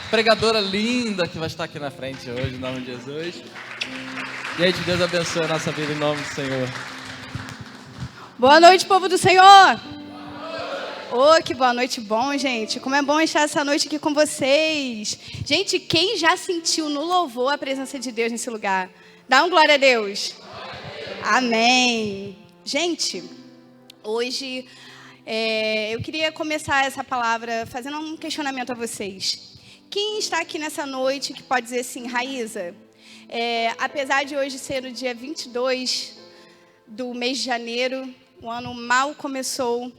pregadora linda que vai estar aqui na frente hoje, em nome de Jesus. Gente, Deus abençoe a nossa vida em nome do Senhor. Boa noite, povo do Senhor. Oh, que boa noite bom, gente. Como é bom estar essa noite aqui com vocês. Gente, quem já sentiu no louvor a presença de Deus nesse lugar? Dá um glória a Deus. Amém. Gente, hoje eu queria começar essa palavra fazendo um questionamento a vocês. Quem está aqui nessa noite que pode dizer assim, Raíza, apesar de hoje ser o dia 22 do mês de janeiro, o ano mal começou,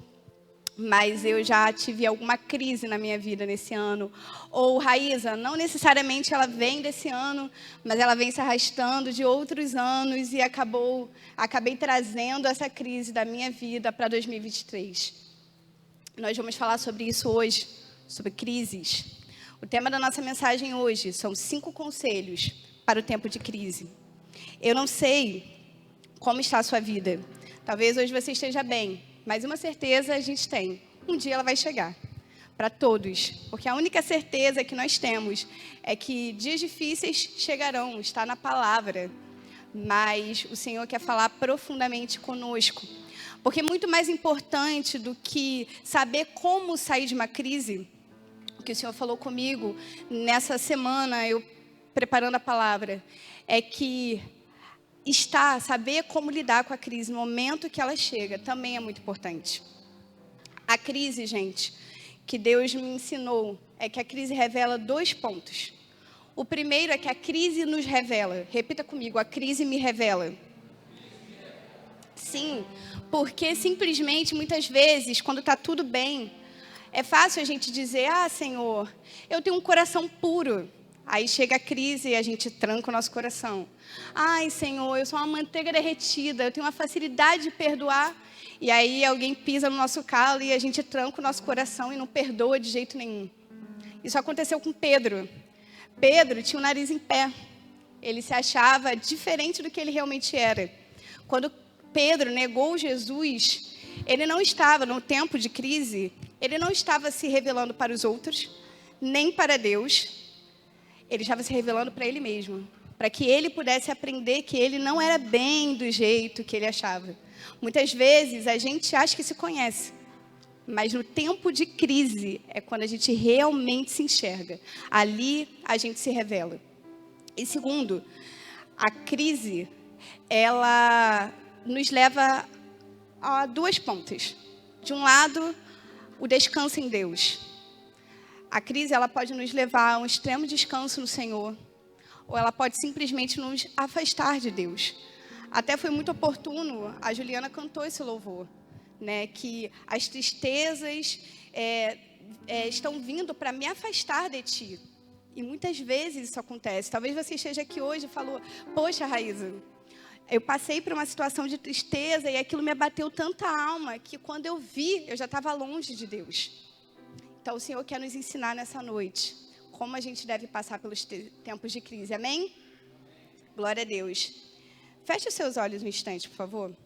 mas eu já tive alguma crise na minha vida nesse ano. Ou, Raíza, não necessariamente ela vem desse ano, mas ela vem se arrastando de outros anos e acabei trazendo essa crise da minha vida para 2023. Nós vamos falar sobre isso hoje, sobre crises. O tema da nossa mensagem hoje são 5 conselhos para o tempo de crise. Eu não sei como está a sua vida. Talvez hoje você esteja bem, mas uma certeza a gente tem. Um dia ela vai chegar. Para todos. Porque a única certeza que nós temos é que dias difíceis chegarão. Está na palavra. Mas o Senhor quer falar profundamente conosco. Porque muito mais importante do que saber como sair de uma crise, o que o Senhor falou comigo nessa semana, eu preparando a palavra, é que saber como lidar com a crise no momento que ela chega, também é muito importante. A crise, gente, que Deus me ensinou, é que a crise revela 2 pontos. O primeiro é que a crise nos revela. Repita comigo, a crise me revela. Sim, porque simplesmente, muitas vezes, quando está tudo bem, é fácil a gente dizer, Senhor, eu tenho um coração puro. Aí chega a crise e a gente tranca o nosso coração. Ai, Senhor, eu sou uma manteiga derretida, eu tenho uma facilidade de perdoar. E aí alguém pisa no nosso calo e a gente tranca o nosso coração e não perdoa de jeito nenhum. Isso aconteceu com Pedro. Pedro tinha o nariz em pé. Ele se achava diferente do que ele realmente era. Quando Pedro negou Jesus, ele não estava no tempo de crise, ele não estava se revelando para os outros, nem para Deus. Ele estava se revelando para ele mesmo, para que ele pudesse aprender que ele não era bem do jeito que ele achava. Muitas vezes a gente acha que se conhece, mas no tempo de crise é quando a gente realmente se enxerga. Ali a gente se revela. E segundo, a crise, ela nos leva a 2 pontos. De um lado, o descanso em Deus. A crise, ela pode nos levar a um extremo descanso no Senhor, ou ela pode simplesmente nos afastar de Deus. Até foi muito oportuno, a Juliana cantou esse louvor, né, que as tristezas estão vindo para me afastar de Ti. E muitas vezes isso acontece. Talvez você esteja aqui hoje e falou, poxa, Raíza, eu passei por uma situação de tristeza e aquilo me abateu tanta alma que quando eu vi, eu já estava longe de Deus. Então, o Senhor quer nos ensinar nessa noite como a gente deve passar pelos tempos de crise. Amém? Glória a Deus. Feche os seus olhos um instante, por favor.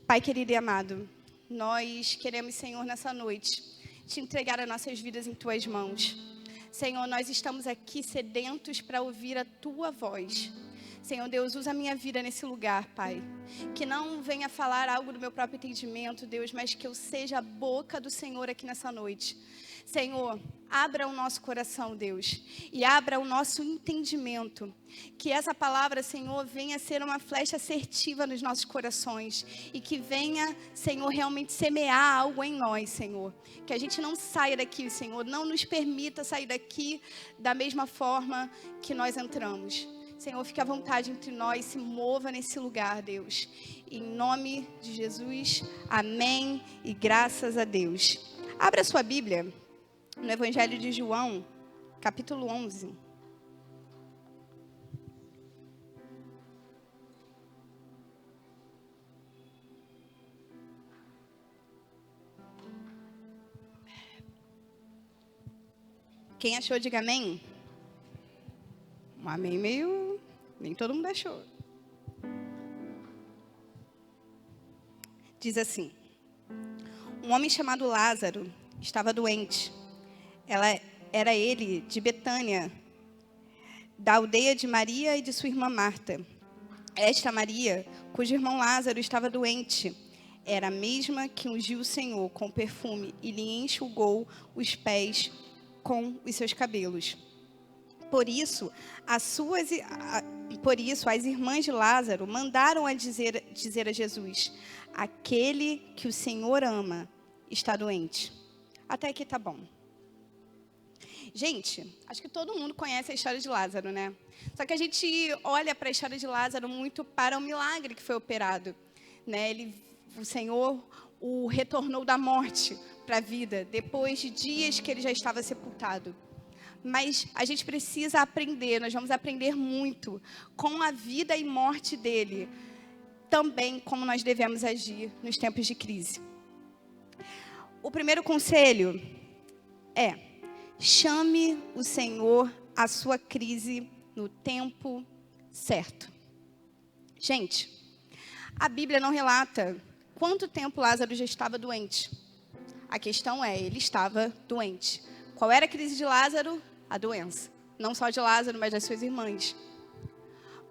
Pai querido e amado, nós queremos, Senhor, nessa noite, te entregar as nossas vidas em Tuas mãos. Senhor, nós estamos aqui sedentos para ouvir a Tua voz. Senhor Deus, usa a minha vida nesse lugar, Pai. Que não venha falar algo do meu próprio entendimento, Deus, mas que eu seja a boca do Senhor aqui nessa noite. Senhor, abra o nosso coração, Deus, e abra o nosso entendimento. Que essa palavra, Senhor, venha ser uma flecha assertiva nos nossos corações. E que venha, Senhor, realmente semear algo em nós, Senhor. Que a gente não saia daqui, Senhor, não nos permita sair daqui da mesma forma que nós entramos. Senhor, fique à vontade entre nós, se mova nesse lugar, Deus. Em nome de Jesus, amém e graças a Deus. Abra sua Bíblia no Evangelho de João, capítulo 11. Quem achou, diga amém. Um amém meio... Nem todo mundo achou. Diz assim: um homem chamado Lázaro estava doente. era ele de Betânia, da aldeia de Maria e de sua irmã Marta. Esta Maria, cujo irmão Lázaro estava doente, era a mesma que ungiu o Senhor com perfume e lhe enxugou os pés com os seus cabelos. Por isso, as irmãs de Lázaro mandaram a dizer a Jesus: aquele que o Senhor ama está doente. Até aqui tá bom. Gente, acho que todo mundo conhece a história de Lázaro, né? Só que a gente olha para a história de Lázaro muito para o milagre que foi operado, né? O Senhor o retornou da morte para a vida, depois de dias que ele já estava sepultado. Mas a gente precisa aprender, nós vamos aprender muito com a vida e morte dele, também como nós devemos agir nos tempos de crise. O primeiro conselho é: chame o Senhor à sua crise no tempo certo. Gente, a Bíblia não relata quanto tempo Lázaro já estava doente. A questão é, ele estava doente. Qual era a crise de Lázaro? A doença. Não só de Lázaro, mas das suas irmãs.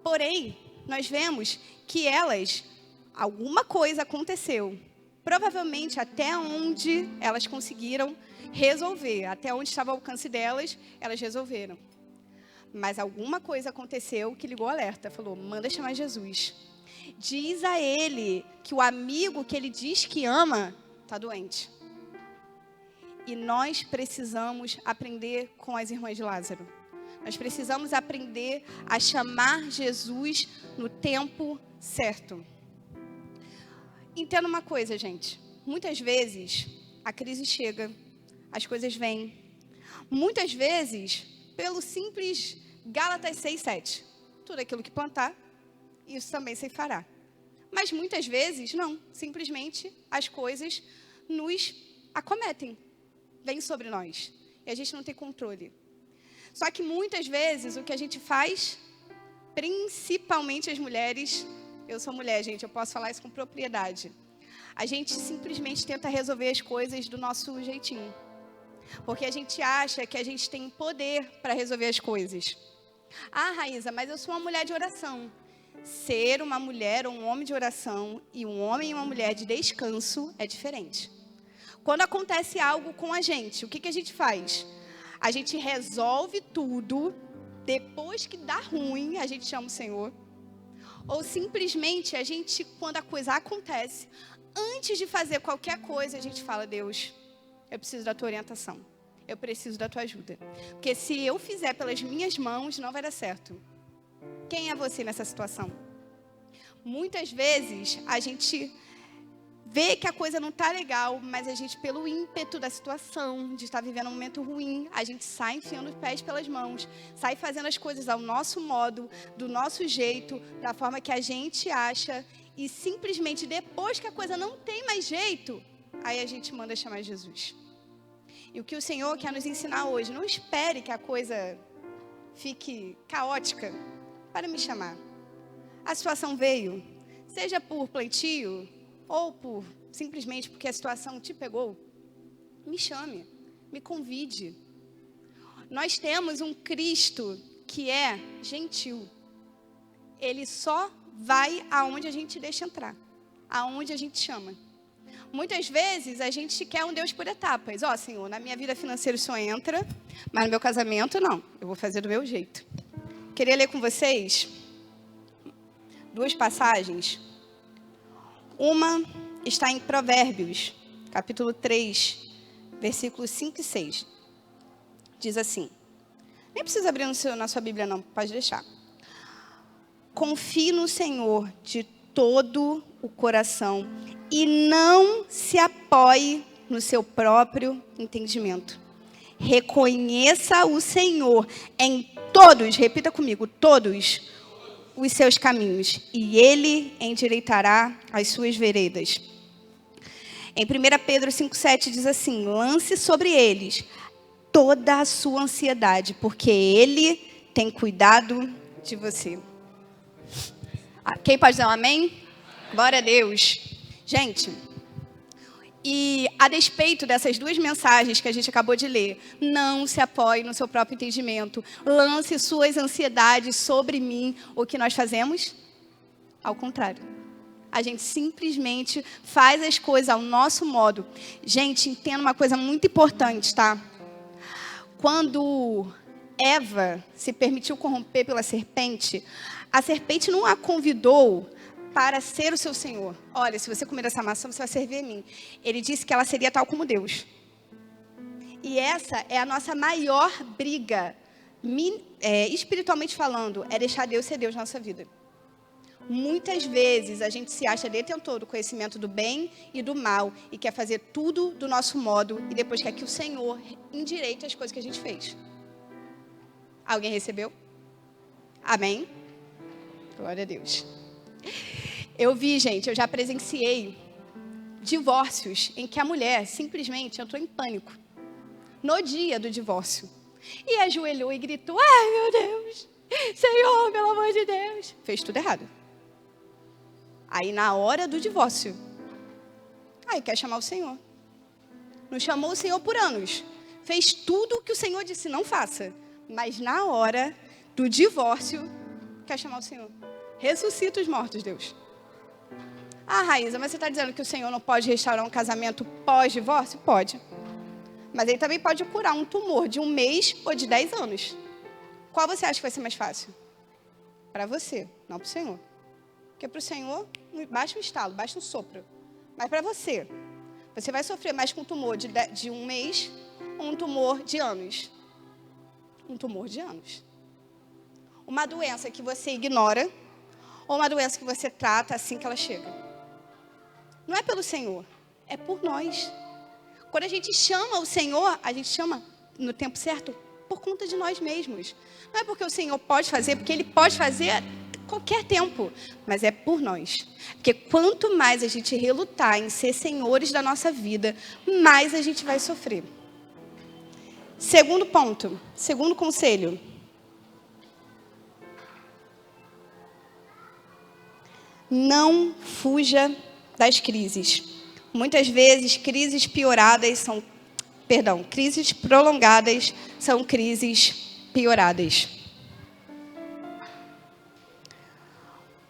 Porém, nós vemos que alguma coisa aconteceu. Provavelmente até onde elas conseguiram resolver, até onde estava o alcance delas, elas resolveram. Mas alguma coisa aconteceu que ligou o alerta, falou: manda chamar Jesus. Diz a ele que o amigo que ele diz que ama está doente. E nós precisamos aprender com as irmãs de Lázaro. Nós precisamos aprender a chamar Jesus no tempo certo. Entenda uma coisa, gente. Muitas vezes a crise chega, as coisas vêm. Muitas vezes, pelo simples Gálatas 6:7. Tudo aquilo que plantar, isso também se fará. Mas muitas vezes, não. Simplesmente as coisas nos acometem. Vêm sobre nós. E a gente não tem controle. Só que muitas vezes o que a gente faz, principalmente as mulheres, eu sou mulher, gente, eu posso falar isso com propriedade. A gente simplesmente tenta resolver as coisas do nosso jeitinho. Porque a gente acha que a gente tem poder para resolver as coisas. Ah, Raíza, mas eu sou uma mulher de oração. Ser uma mulher ou um homem de oração e um homem e uma mulher de descanso é diferente. Quando acontece algo com a gente, o que a gente faz? A gente resolve tudo, depois que dá ruim, a gente chama o Senhor. Ou simplesmente a gente, quando a coisa acontece, antes de fazer qualquer coisa, a gente fala: Deus, eu preciso da tua orientação. Eu preciso da tua ajuda. Porque se eu fizer pelas minhas mãos, não vai dar certo. Quem é você nessa situação? Muitas vezes a gente vê que a coisa não está legal, mas a gente, pelo ímpeto da situação, de estar vivendo um momento ruim, a gente sai enfiando os pés pelas mãos, sai fazendo as coisas ao nosso modo, do nosso jeito, da forma que a gente acha, e simplesmente depois que a coisa não tem mais jeito, aí a gente manda chamar Jesus. E o que o Senhor quer nos ensinar hoje: não espere que a coisa fique caótica para me chamar. A situação veio, seja por plantio ou simplesmente porque a situação te pegou, me chame, me convide. Nós temos um Cristo que é gentil. Ele só vai aonde a gente deixa entrar, aonde a gente chama. Muitas vezes a gente quer um Deus por etapas. Senhor, na minha vida financeira o Senhor entra, mas no meu casamento não, eu vou fazer do meu jeito. Queria ler com vocês 2 passagens. Uma está em Provérbios, capítulo 3, versículos 5 e 6. Diz assim, nem precisa abrir na sua Bíblia não, pode deixar. Confie no Senhor de todo o coração e não se apoie no seu próprio entendimento. Reconheça o Senhor em todos, repita comigo, todos os seus caminhos, e Ele endireitará as suas veredas. Em 1 Pedro 5,7 diz assim, lance sobre eles toda a sua ansiedade, porque Ele tem cuidado de você. Quem pode dizer um amém? Glória a Deus. Gente, E, a despeito dessas duas mensagens que a gente acabou de ler, não se apoie no seu próprio entendimento. Lance suas ansiedades sobre mim. O que nós fazemos? Ao contrário. A gente simplesmente faz as coisas ao nosso modo. Gente, entenda uma coisa muito importante, tá? Quando Eva se permitiu corromper pela serpente, a serpente não a convidou para ser o seu Senhor. Olha, se você comer essa maçã, você vai servir a mim. Ele disse que ela seria tal como Deus. E essa é a nossa maior briga, espiritualmente falando, é deixar Deus ser Deus na nossa vida. Muitas vezes a gente se acha detentor do conhecimento do bem e do mal e quer fazer tudo do nosso modo e depois quer que o Senhor endireite as coisas que a gente fez. Alguém recebeu? Amém? Glória a Deus. Eu já presenciei divórcios em que a mulher simplesmente entrou em pânico no dia do divórcio. E ajoelhou e gritou, ai meu Deus, Senhor, pelo amor de Deus. Fez tudo errado. Aí na hora do divórcio, aí quer chamar o Senhor. Não chamou o Senhor por anos. Fez tudo o que o Senhor disse não faça. Mas na hora do divórcio, quer chamar o Senhor. Ressuscita os mortos, Deus. Ah, Raíza, mas você está dizendo que o Senhor não pode restaurar um casamento pós-divórcio? Pode. Mas ele também pode curar um tumor de 1 mês ou de 10 anos. Qual você acha que vai ser mais fácil? Para você, não para o Senhor. Porque para o Senhor, basta um estalo, basta um sopro. Mas para você, você vai sofrer mais com um tumor de 1 mês ou um tumor de anos? Um tumor de anos. Uma doença que você ignora ou uma doença que você trata assim que ela chega. Não é pelo Senhor, é por nós. Quando a gente chama o Senhor, a gente chama no tempo certo por conta de nós mesmos. Não é porque o Senhor pode fazer, porque Ele pode fazer a qualquer tempo, mas é por nós. Porque quanto mais a gente relutar em ser senhores da nossa vida, mais a gente vai sofrer. Segundo ponto, segundo conselho. Não fuja das crises. Muitas vezes, crises prolongadas são crises pioradas.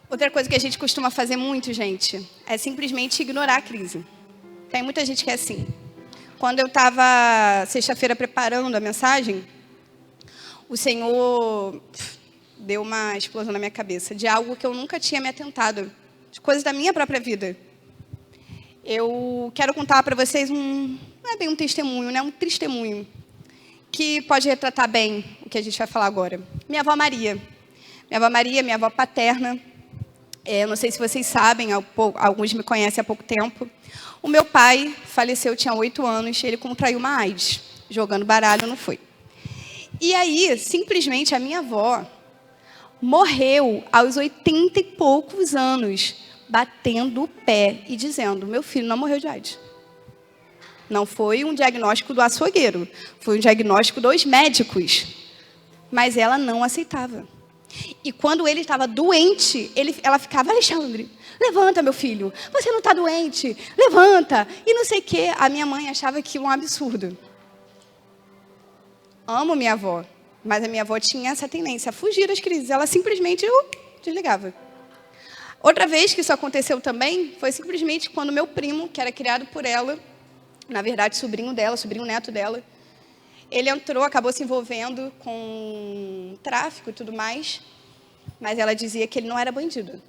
Outra coisa que a gente costuma fazer muito, gente, é simplesmente ignorar a crise. Tem muita gente que é assim. Quando eu estava sexta-feira preparando a mensagem, o Senhor deu uma explosão na minha cabeça de algo que eu nunca tinha me atentado, de coisas da minha própria vida. Eu quero contar para vocês não é bem um testemunho, né? Um testemunho que pode retratar bem o que a gente vai falar agora. Minha avó Maria, minha avó paterna, não sei se vocês sabem, alguns me conhecem há pouco tempo. O meu pai faleceu, tinha 8 anos, ele contraiu uma AIDS, jogando baralho, não foi. E aí, simplesmente, a minha avó morreu aos 80 e poucos anos, batendo o pé e dizendo, meu filho não morreu de AIDS. Não foi um diagnóstico do açougueiro, foi um diagnóstico dos médicos. Mas ela não aceitava. E quando ele estava doente, ela ficava, Alexandre, levanta, meu filho, você não está doente, levanta. E não sei o quê. A minha mãe achava aquilo um absurdo. Amo minha avó, mas a minha avó tinha essa tendência a fugir das crises. Ela simplesmente desligava. Outra vez que isso aconteceu também, foi simplesmente quando meu primo, que era criado por ela, na verdade sobrinho neto dela, ele acabou se envolvendo com tráfico e tudo mais, mas ela dizia que ele não era bandido,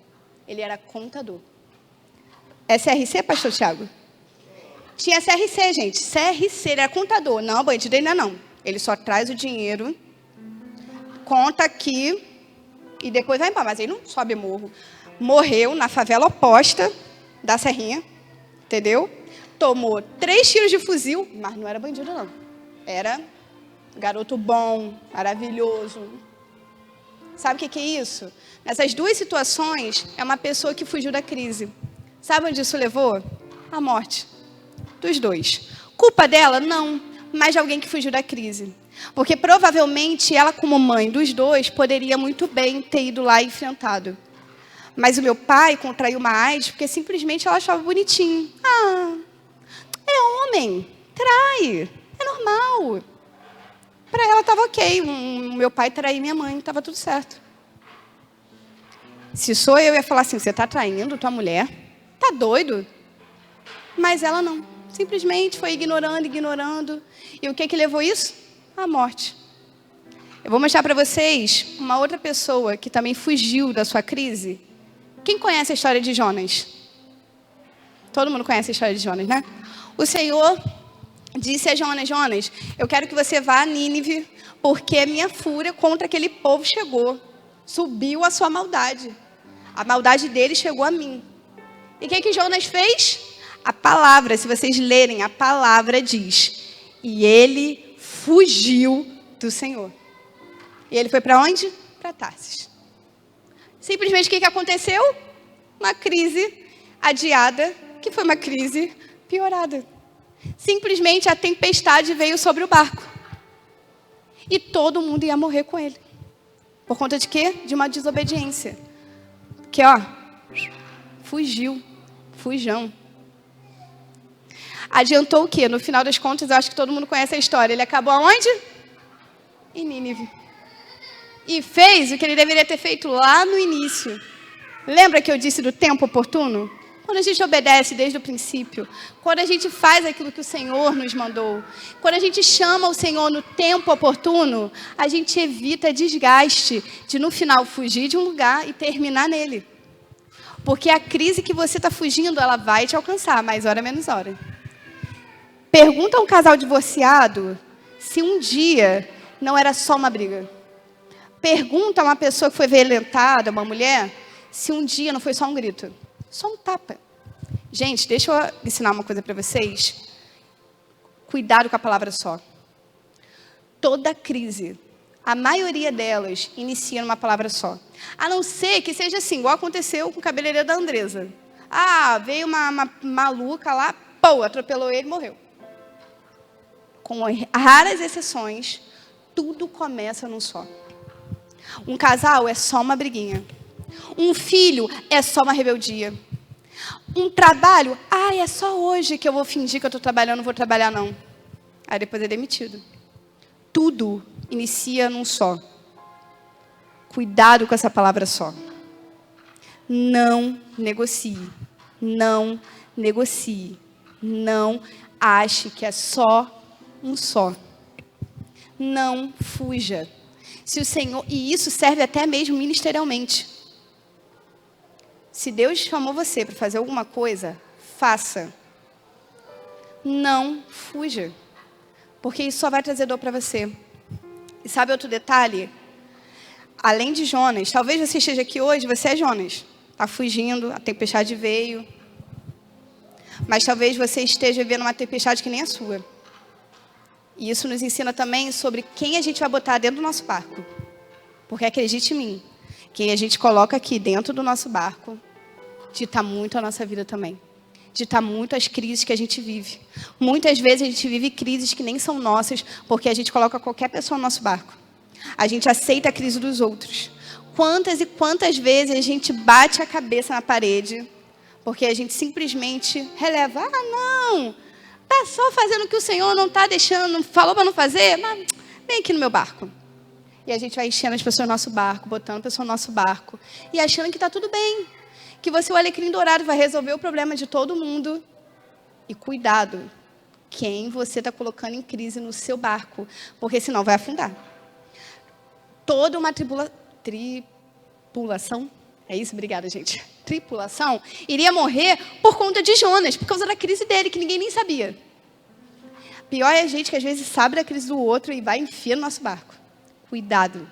ele era contador. É CRC, pastor Tiago? Tinha CRC, gente, CRC, ele era contador, não, bandido ainda não. Ele só traz o dinheiro, conta aqui e depois vai embora, mas ele não sobe morro. Morreu na favela oposta da Serrinha, entendeu? Tomou 3 tiros de fuzil, mas não era bandido, não. Era garoto bom, maravilhoso. Sabe o que é isso? Nessas duas situações, é uma pessoa que fugiu da crise. Sabe onde isso levou? A morte dos dois. Culpa dela? Não, mas de alguém que fugiu da crise. Porque provavelmente ela, como mãe dos dois, poderia muito bem ter ido lá e enfrentado. Mas o meu pai contraiu uma AIDS porque simplesmente ela achava bonitinho. Ah, homem trai, é normal. Para ela estava ok, meu pai trair minha mãe, estava tudo certo. Se sou eu ia falar assim, você está traindo tua mulher? Tá doido? Mas ela não. Simplesmente foi ignorando. E o que levou isso? A morte. Eu vou mostrar para vocês uma outra pessoa que também fugiu da sua crise. Quem conhece a história de Jonas? Todo mundo conhece a história de Jonas, né? O Senhor disse a Jonas, Jonas, eu quero que você vá a Nínive, porque a minha fúria contra aquele povo chegou. Subiu a sua maldade. A maldade dele chegou a mim. E o que Jonas fez? A palavra, se vocês lerem, a palavra diz. E ele fugiu do Senhor. E ele foi para onde? Para Tarsis. Simplesmente o que aconteceu? Uma crise adiada, que foi uma crise piorada. Simplesmente a tempestade veio sobre o barco. E todo mundo ia morrer com ele. Por conta de quê? De uma desobediência. Que, fugiu. Fujão. Adiantou o quê? No final das contas, eu acho que todo mundo conhece a história. Ele acabou aonde? Em Nínive. E fez o que ele deveria ter feito lá no início. Lembra que eu disse do tempo oportuno? Quando a gente obedece desde o princípio, quando a gente faz aquilo que o Senhor nos mandou, quando a gente chama o Senhor no tempo oportuno, a gente evita desgaste de no final fugir de um lugar e terminar nele. Porque a crise que você está fugindo, ela vai te alcançar, mais hora menos hora. Pergunta a um casal divorciado se um dia não era só uma briga. Pergunta a uma pessoa que foi violentada, uma mulher, se um dia não foi só um grito. Só um tapa. Gente, deixa eu ensinar uma coisa para vocês. Cuidado com a palavra só. Toda crise, a maioria delas, inicia numa palavra só. A não ser que seja assim, igual aconteceu com o cabeleireiro da Andresa. Veio uma maluca lá, atropelou ele e morreu. Com raras exceções, tudo começa num só. Um casal é só uma briguinha. Um filho é só uma rebeldia. Um trabalho, é só hoje que eu vou fingir que eu estou trabalhando, não vou trabalhar não. Aí depois é demitido. Tudo inicia num só. Cuidado com essa palavra só. Não negocie. Não negocie. Não ache que é só um só. Não fuja. Se o Senhor, e isso serve até mesmo ministerialmente. Se Deus chamou você para fazer alguma coisa, faça. Não fuja. Porque isso só vai trazer dor para você. E sabe outro detalhe? Além de Jonas, talvez você esteja aqui hoje, você é Jonas. Está fugindo, a tempestade veio. Mas talvez você esteja vivendo uma tempestade que nem a sua. E isso nos ensina também sobre quem a gente vai botar dentro do nosso barco. Porque acredite em mim, quem a gente coloca aqui dentro do nosso barco, dita muito a nossa vida também. Dita muito as crises que a gente vive. Muitas vezes a gente vive crises que nem são nossas, porque a gente coloca qualquer pessoa no nosso barco. A gente aceita a crise dos outros. Quantas e quantas vezes a gente bate a cabeça na parede, porque a gente simplesmente releva, não, está só fazendo o que o Senhor não está deixando, falou para não fazer, mas vem aqui no meu barco. E a gente vai enchendo as pessoas no nosso barco, botando a pessoa no nosso barco, e achando que está tudo bem, que você, o alecrim dourado, vai resolver o problema de todo mundo. E cuidado, quem você está colocando em crise no seu barco, porque senão vai afundar. Toda uma tripulação, é isso? Obrigada, gente. Tripulação iria morrer por conta de Jonas, por causa da crise dele, que ninguém nem sabia. Pior é a gente que às vezes sabe da crise do outro e vai enfiar no nosso barco. Cuidado,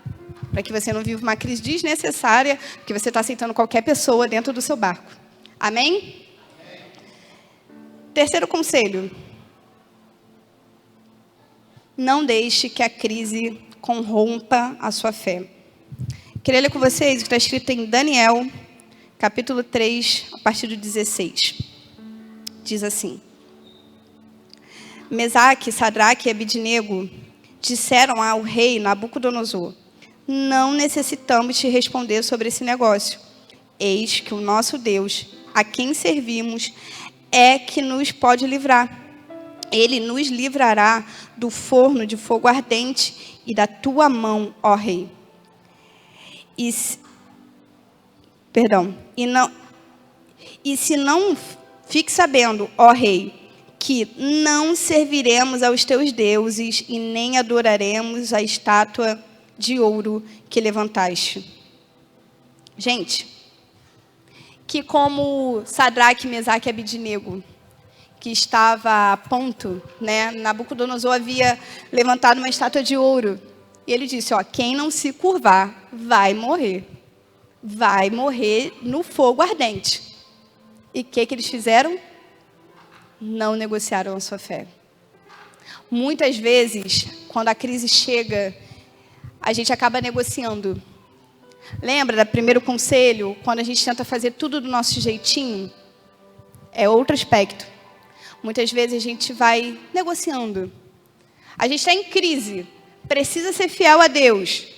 para que você não viva uma crise desnecessária, porque você está aceitando qualquer pessoa dentro do seu barco. Amém? Terceiro conselho. Não deixe que a crise corrompa a sua fé. Queria ler com vocês o que está escrito em Daniel, capítulo 3, a partir do 16. Diz assim: Mesaque, Sadraque e Abidnego disseram ao rei Nabucodonosor: não necessitamos te responder sobre esse negócio. Eis que o nosso Deus, a quem servimos, é que nos pode livrar. Ele nos livrará do forno de fogo ardente e da tua mão, ó rei. E se não fique sabendo, ó rei, que não serviremos aos teus deuses e nem adoraremos a estátua de ouro que levantaste. Gente, que como Sadraque, Mesaque e Abednego, que estava a ponto, né? Nabucodonosor havia levantado uma estátua de ouro. E ele disse, ó, quem não se curvar vai morrer. Vai morrer no fogo ardente. E o que eles fizeram? Não negociaram a sua fé. Muitas vezes, quando a crise chega, a gente acaba negociando. Lembra do primeiro conselho? Quando a gente tenta fazer tudo do nosso jeitinho? É outro aspecto. Muitas vezes a gente vai negociando. A gente está em crise. Precisa ser fiel a Deus.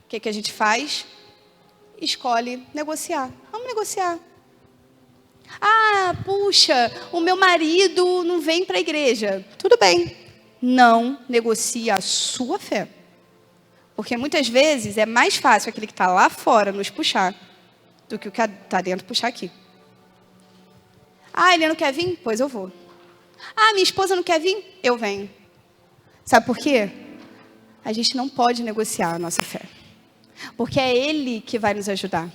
O que a gente faz? Escolhe negociar. Vamos negociar. Ah, puxa, o meu marido não vem para a igreja. Tudo bem. Não negocie a sua fé. Porque muitas vezes é mais fácil aquele que está lá fora nos puxar do que o que está dentro puxar aqui. Ah, ele não quer vir? Pois eu vou. Ah, minha esposa não quer vir? Eu venho. Sabe por quê? A gente não pode negociar a nossa fé. Porque é Ele que vai nos ajudar.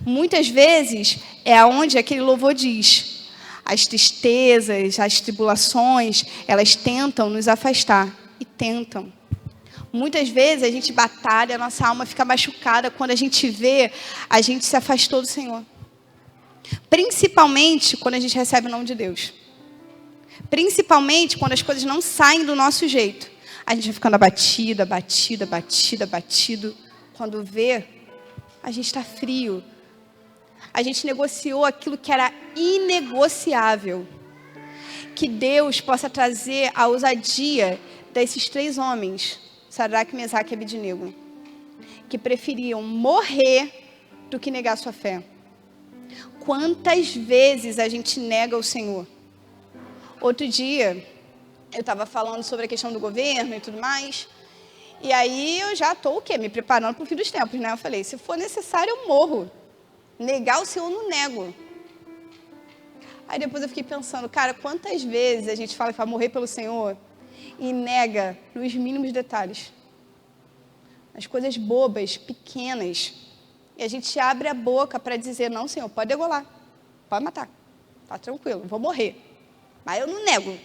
Muitas vezes é aonde aquele louvor diz. As tristezas, as tribulações, elas tentam nos afastar. E tentam. Muitas vezes a gente batalha, a nossa alma fica machucada quando a gente vê, a gente se afastou do Senhor. Principalmente quando a gente recebe o nome de Deus. Principalmente quando as coisas não saem do nosso jeito. A gente vai ficando abatido. Quando vê, a gente está frio. A gente negociou aquilo que era inegociável. Que Deus possa trazer a ousadia desses 3 homens, Sadraque, Mesaque e Abednego, que preferiam morrer do que negar sua fé. Quantas vezes a gente nega o Senhor? Outro dia, eu estava falando sobre a questão do governo e tudo mais. E aí eu já estou o quê? Me preparando para o fim dos tempos, né? Eu falei, se for necessário, eu morro. Negar o Senhor, eu não nego. Aí depois eu fiquei pensando, cara, quantas vezes a gente fala que vai morrer pelo Senhor e nega nos mínimos detalhes. As coisas bobas, pequenas. E a gente abre a boca para dizer, não, Senhor, pode degolar. Pode matar. Tá tranquilo, vou morrer. Mas eu não nego.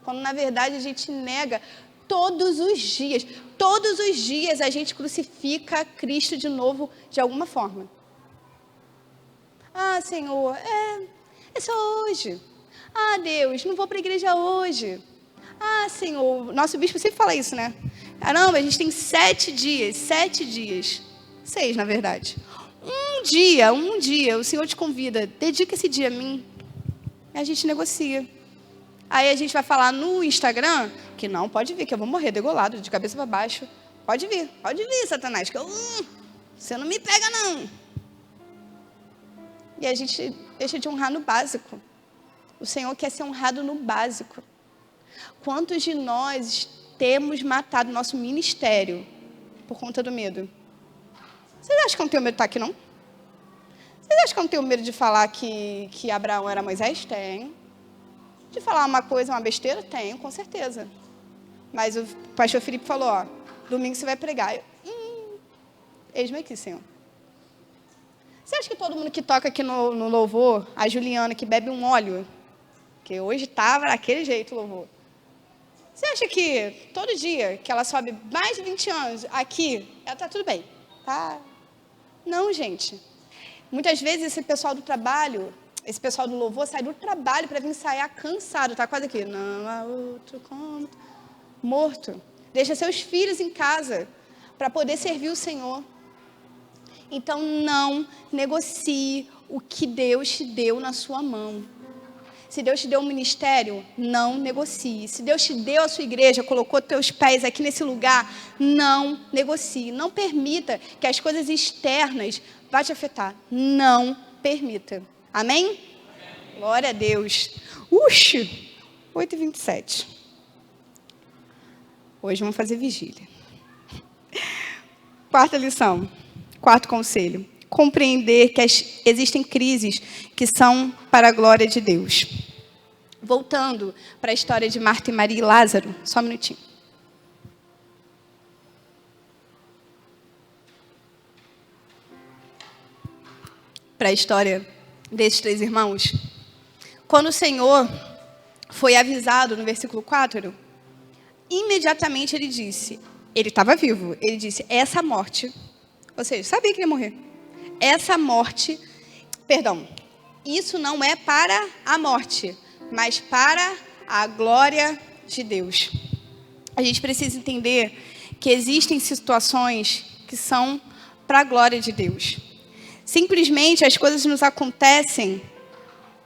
Quando, na verdade, a gente nega todos os dias. Todos os dias a gente crucifica Cristo de novo, de alguma forma. Ah, Senhor, é só hoje. Ah, Deus, não vou para a igreja hoje. Ah, Senhor, nosso bispo sempre fala isso, né? Caramba, a gente tem 7 dias. 6, na verdade. Um dia, o Senhor te convida, dedica esse dia a mim. A gente negocia. Aí a gente vai falar no Instagram que não, pode vir, que eu vou morrer degolado, de cabeça para baixo. Pode vir, Satanás, que você não me pega, não. E a gente deixa de honrar no básico. O Senhor quer ser honrado no básico. Quantos de nós temos matado nosso ministério por conta do medo? Vocês acham que eu não tenho medo de estar aqui, não? Vocês acham que eu não tenho medo de falar que Abraão era Moisés? Tenho. De falar uma coisa, uma besteira? Tenho, com certeza. Mas o pastor Felipe falou, ó, domingo você vai pregar. Eis-me aqui, Senhor. Você acha que todo mundo que toca aqui no louvor, a Juliana que bebe um óleo, que hoje estava daquele jeito o louvor, você acha que todo dia que ela sobe mais de 20 anos aqui, ela está tudo bem? Tá? Não, gente. Muitas vezes esse pessoal do trabalho, esse pessoal do louvor sai do trabalho para vir ensaiar cansado, tá quase aqui. Não há outro como morto. Deixa seus filhos em casa para poder servir o Senhor. Então não negocie o que Deus te deu na sua mão. Se Deus te deu um ministério, não negocie. Se Deus te deu a sua igreja, colocou teus pés aqui nesse lugar, não negocie. Não permita que as coisas externas vá te afetar. Não permita. Amém? Glória a Deus. Uxi! 8h27. Hoje vamos fazer vigília. Quarta lição. Quarto conselho. Compreender que existem crises que são para a glória de Deus. Voltando para a história de Marta e Maria e Lázaro. Só um minutinho. Para a história desses 3 irmãos. Quando o Senhor foi avisado no versículo 4, imediatamente ele disse, ele estava vivo, ele disse, essa morte, ou seja, sabia que ele ia morrer. Essa morte, perdão, isso não é para a morte, mas para a glória de Deus. A gente precisa entender que existem situações que são para a glória de Deus. Simplesmente as coisas nos acontecem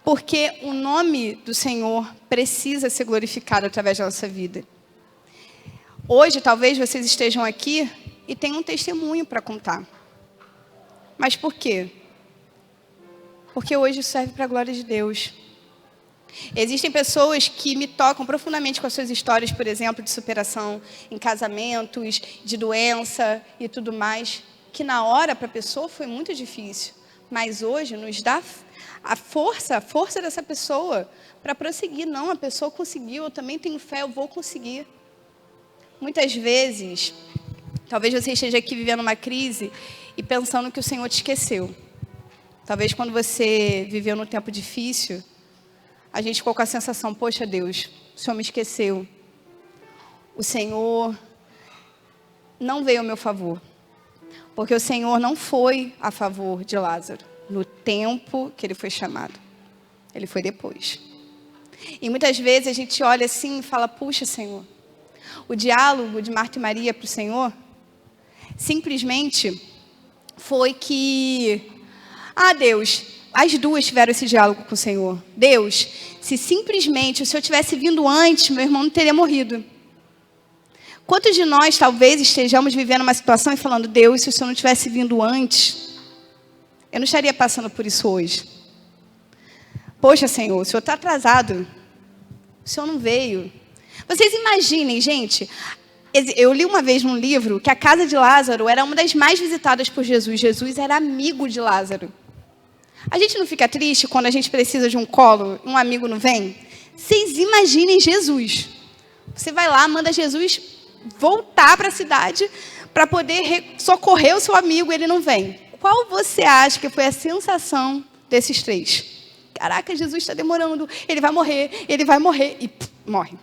porque o nome do Senhor precisa ser glorificado através da nossa vida. Hoje, talvez vocês estejam aqui e tenham um testemunho para contar. Mas por quê? Porque hoje isso serve para a glória de Deus. Existem pessoas que me tocam profundamente com as suas histórias, por exemplo, de superação em casamentos, de doença e tudo mais, que na hora para a pessoa foi muito difícil, mas hoje nos dá a força dessa pessoa para prosseguir. Não, a pessoa conseguiu, eu também tenho fé, eu vou conseguir. Muitas vezes, talvez você esteja aqui vivendo uma crise e pensando que o Senhor te esqueceu. Talvez quando você viveu num tempo difícil, a gente ficou com a sensação, poxa Deus, o Senhor me esqueceu. O Senhor não veio ao meu favor. Porque o Senhor não foi a favor de Lázaro no tempo que ele foi chamado. Ele foi depois. E muitas vezes a gente olha assim e fala, puxa Senhor, o diálogo de Marta e Maria para o Senhor simplesmente foi que, Deus, as duas tiveram esse diálogo com o Senhor. Deus, se simplesmente o Senhor tivesse vindo antes, meu irmão não teria morrido. Quantos de nós talvez estejamos vivendo uma situação e falando, Deus, se o Senhor não tivesse vindo antes, eu não estaria passando por isso hoje. Poxa, Senhor, o Senhor está atrasado. O Senhor não veio. Vocês imaginem, gente, eu li uma vez num livro que a casa de Lázaro era uma das mais visitadas por Jesus. Jesus era amigo de Lázaro. A gente não fica triste quando a gente precisa de um colo, um amigo não vem? Vocês imaginem Jesus. Você vai lá, manda Jesus voltar para a cidade para poder socorrer o seu amigo, ele não vem. Qual você acha que foi a sensação desses 3? Caraca, Jesus está demorando, ele vai morrer e morre.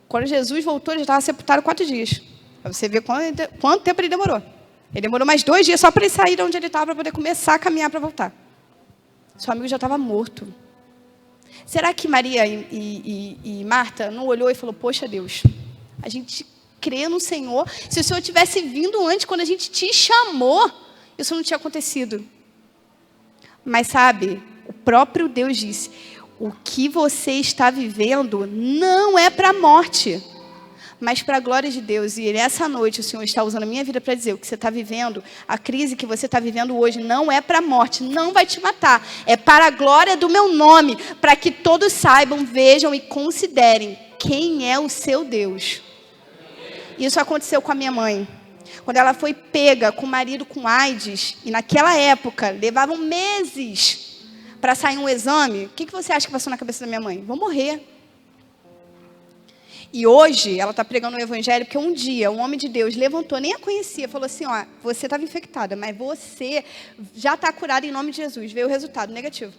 Quando Jesus voltou, ele já estava sepultado 4 dias. Para você ver quanto tempo ele demorou. Ele demorou mais 2 dias só para ele sair de onde ele estava, para poder começar a caminhar para voltar. Seu amigo já estava morto. Será que Maria e Marta não olhou e falou, poxa Deus, a gente crê no Senhor. Se o Senhor tivesse vindo antes, quando a gente te chamou, isso não tinha acontecido. Mas sabe, o próprio Deus disse, o que você está vivendo não é para a morte, mas para a glória de Deus. E essa noite o Senhor está usando a minha vida para dizer, o que você está vivendo, a crise que você está vivendo hoje não é para a morte, não vai te matar. É para a glória do meu nome, para que todos saibam, vejam e considerem quem é o seu Deus. Isso aconteceu com a minha mãe. Quando ela foi pega com o marido com AIDS, e naquela época levavam meses para sair um exame, o que você acha que passou na cabeça da minha mãe? Vou morrer. E hoje, ela está pregando o evangelho, porque um dia, um homem de Deus levantou, nem a conhecia, falou assim, você estava infectada, mas você já está curada em nome de Jesus. Veio o resultado negativo.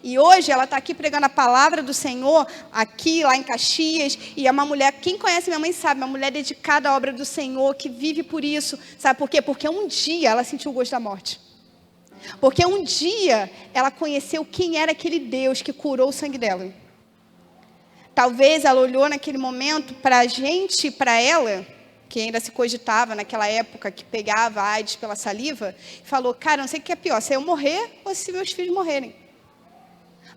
E hoje, ela está aqui pregando a palavra do Senhor, aqui, lá em Caxias, e é uma mulher, quem conhece minha mãe sabe, uma mulher dedicada à obra do Senhor, que vive por isso. Sabe por quê? Porque um dia ela sentiu o gosto da morte. Porque um dia ela conheceu quem era aquele Deus que curou o sangue dela. Talvez ela olhou naquele momento para a gente, para ela, que ainda se cogitava naquela época, que pegava a AIDS pela saliva, e falou, cara, não sei o que é pior, se eu morrer ou se meus filhos morrerem.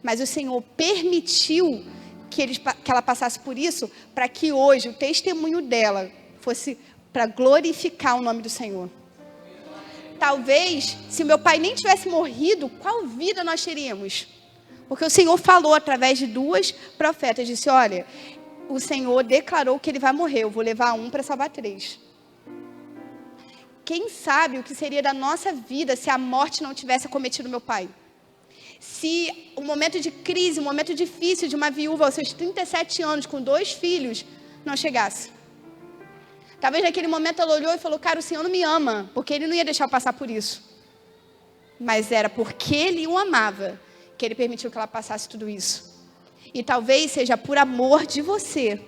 Mas o Senhor permitiu que ela passasse por isso, para que hoje o testemunho dela fosse para glorificar o nome do Senhor. Talvez, se meu pai nem tivesse morrido, qual vida nós teríamos? Porque o Senhor falou através de 2 profetas, disse, olha, o Senhor declarou que ele vai morrer, eu vou levar 1 para salvar 3. Quem sabe o que seria da nossa vida se a morte não tivesse acometido meu pai? Se um momento de crise, um momento difícil de uma viúva aos seus 37 anos, com 2 filhos, não chegasse. Talvez naquele momento ela olhou e falou, cara, o Senhor não me ama, porque Ele não ia deixar eu passar por isso. Mas era porque Ele o amava, que Ele permitiu que ela passasse tudo isso. E talvez seja por amor de você,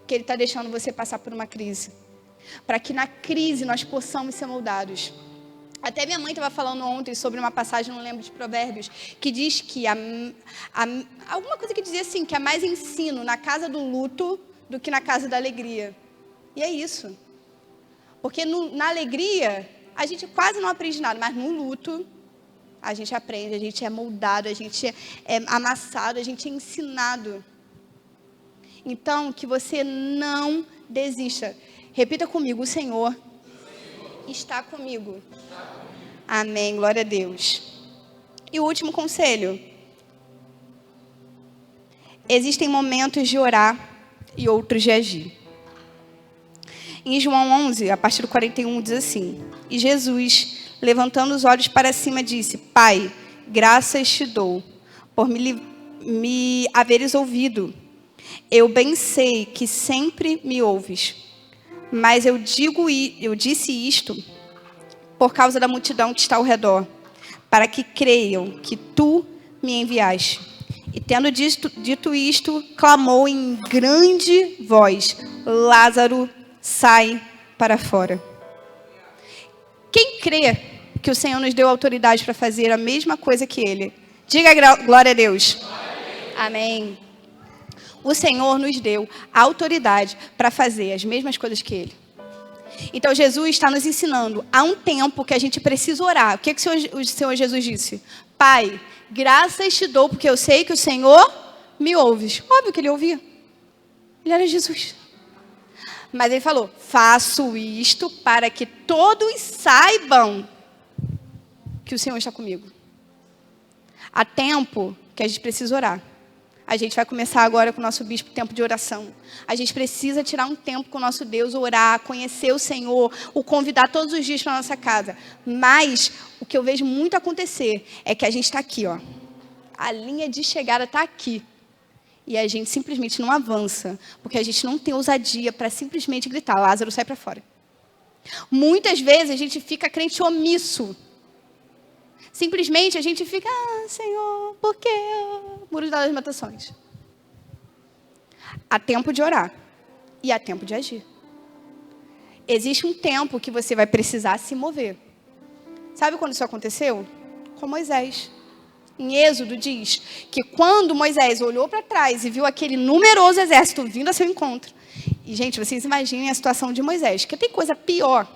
que Ele está deixando você passar por uma crise. Para que na crise nós possamos ser moldados. Até minha mãe estava falando ontem sobre uma passagem, não lembro de Provérbios, que diz que, alguma coisa que dizia assim, que há mais ensino na casa do luto do que na casa da alegria. E é isso. Porque na alegria, a gente quase não aprende nada, mas no luto, a gente aprende, a gente é moldado, a gente é amassado, a gente é ensinado. Então, que você não desista. Repita comigo, o Senhor está comigo. Amém, glória a Deus. E o último conselho. Existem momentos de orar e outros de agir. Em João 11, a partir do 41, diz assim, e Jesus, levantando os olhos para cima, disse, Pai, graças te dou, por me haveres ouvido. Eu bem sei que sempre me ouves, mas eu disse isto por causa da multidão que está ao redor, para que creiam que tu me enviaste. E tendo dito isto, clamou em grande voz, Lázaro, sai para fora. Quem crê que o Senhor nos deu autoridade para fazer a mesma coisa que Ele? Diga glória a Deus. Amém. O Senhor nos deu a autoridade para fazer as mesmas coisas que Ele. Então Jesus está nos ensinando. Há um tempo que a gente precisa orar. O que o Senhor Jesus disse? Pai, graças te dou, porque eu sei que o Senhor me ouves. Óbvio que Ele ouvia. Ele era Jesus. Mas Ele falou, faço isto para que todos saibam que o Senhor está comigo. Há tempo que a gente precisa orar. A gente vai começar agora com o nosso bispo, tempo de oração. A gente precisa tirar um tempo com o nosso Deus, orar, conhecer o Senhor, o convidar todos os dias para a nossa casa. Mas o que eu vejo muito acontecer é que a gente está aqui, ó. A linha de chegada está aqui. E a gente simplesmente não avança, porque a gente não tem ousadia para simplesmente gritar, Lázaro, sai para fora. Muitas vezes a gente fica crente omisso. Simplesmente a gente fica, Senhor, por quê? Muro das Lamentações. Há tempo de orar e há tempo de agir. Existe um tempo que você vai precisar se mover. Sabe quando isso aconteceu? Com Moisés. Em Êxodo diz que quando Moisés olhou para trás e viu aquele numeroso exército vindo a seu encontro. E, gente, vocês imaginem a situação de Moisés. Que tem coisa pior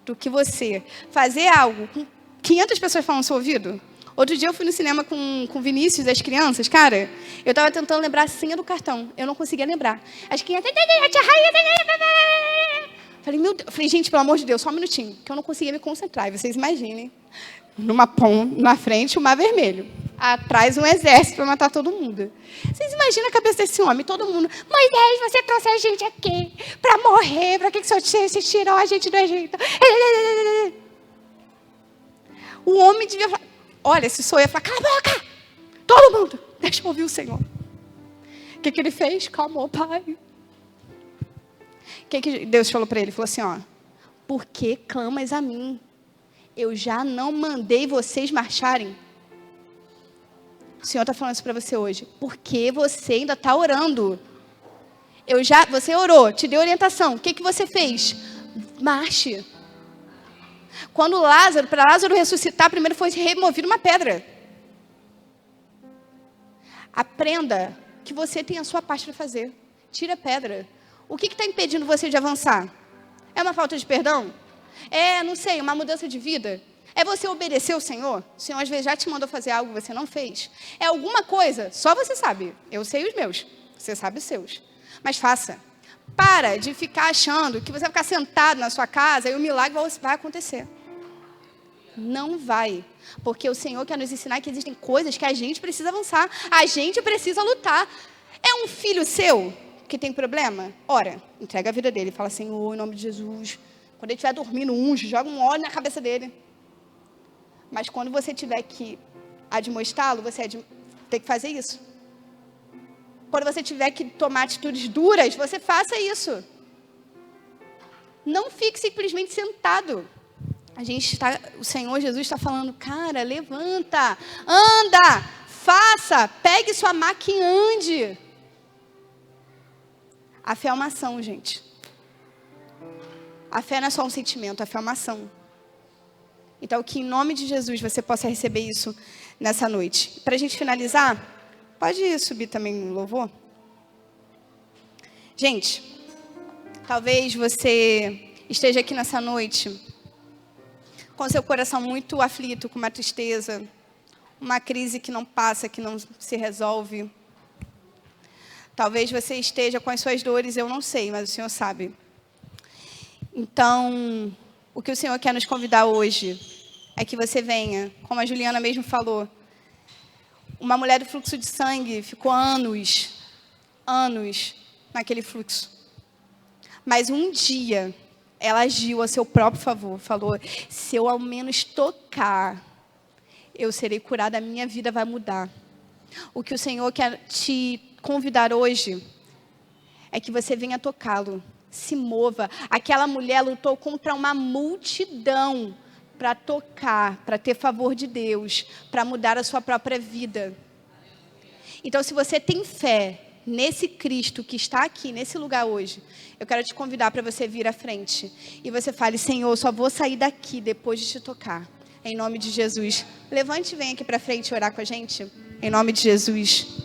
do que você fazer algo com 500 pessoas falando no seu ouvido? Outro dia eu fui no cinema com o Vinícius, as crianças. Cara, eu estava tentando lembrar a senha do cartão. Eu não conseguia lembrar. As crianças... Falei, meu Deus. Falei, gente, pelo amor de Deus, só um minutinho. Que eu não conseguia me concentrar. E vocês imaginem. Na frente, o mar vermelho. Atrás, um exército para matar todo mundo. Vocês imaginam a cabeça desse homem? Todo mundo. Moisés, você trouxe a gente aqui para morrer. Para que o Senhor tirou a gente do Egito? O homem devia falar... Olha, se sou eu, ia falar, cala a boca! Todo mundo, deixa eu ouvir o Senhor. O que ele fez? Calmou, pai. O que Deus falou para ele? Falou assim, ó, por que clamas a mim? Eu já não mandei vocês marcharem. O Senhor está falando isso para você hoje. Por que você ainda está orando? Você orou, te deu orientação. O que você fez? Marche. Quando para Lázaro ressuscitar, primeiro foi removido uma pedra. Aprenda que você tem a sua parte para fazer. Tira a pedra. O que está impedindo você de avançar? É uma falta de perdão? É, não sei, uma mudança de vida? É você obedecer ao Senhor? O Senhor às vezes já te mandou fazer algo que você não fez? É alguma coisa? Só você sabe. Eu sei os meus. Você sabe os seus. Mas faça. Para de ficar achando que você vai ficar sentado na sua casa e o milagre vai acontecer. Não vai. Porque o Senhor quer nos ensinar que existem coisas que a gente precisa avançar. A gente precisa lutar. É um filho seu que tem problema? Ora, entrega a vida dele. Fala, Senhor, em nome de Jesus. Quando ele estiver dormindo, unge, joga um óleo na cabeça dele. Mas quando você tiver que admoestá-lo, você tem que fazer isso. Quando você tiver que tomar atitudes duras, você faça isso. Não fique simplesmente sentado. O Senhor Jesus está falando, cara, levanta, anda, faça, pegue sua maca e ande. A fé é uma ação, gente. A fé não é só um sentimento, a fé é uma ação. Então, que em nome de Jesus você possa receber isso nessa noite. Para a gente finalizar, pode subir também no louvor? Gente, talvez você esteja aqui nessa noite com seu coração muito aflito, com uma tristeza, uma crise que não passa, que não se resolve. Talvez você esteja com as suas dores, eu não sei, mas o Senhor sabe. Então, o que o Senhor quer nos convidar hoje é que você venha, como a Juliana mesmo falou. Uma mulher do fluxo de sangue ficou anos naquele fluxo. Mas um dia, ela agiu a seu próprio favor. Falou, se eu ao menos tocar, eu serei curada, a minha vida vai mudar. O que o Senhor quer te convidar hoje é que você venha tocá-lo. Se mova. Aquela mulher lutou contra uma multidão para tocar, para ter favor de Deus, para mudar a sua própria vida. Então, se você tem fé nesse Cristo que está aqui, nesse lugar hoje, eu quero te convidar para você vir à frente. E você fale, Senhor, eu só vou sair daqui depois de te tocar. Em nome de Jesus. Levante e venha aqui para frente orar com a gente. Em nome de Jesus.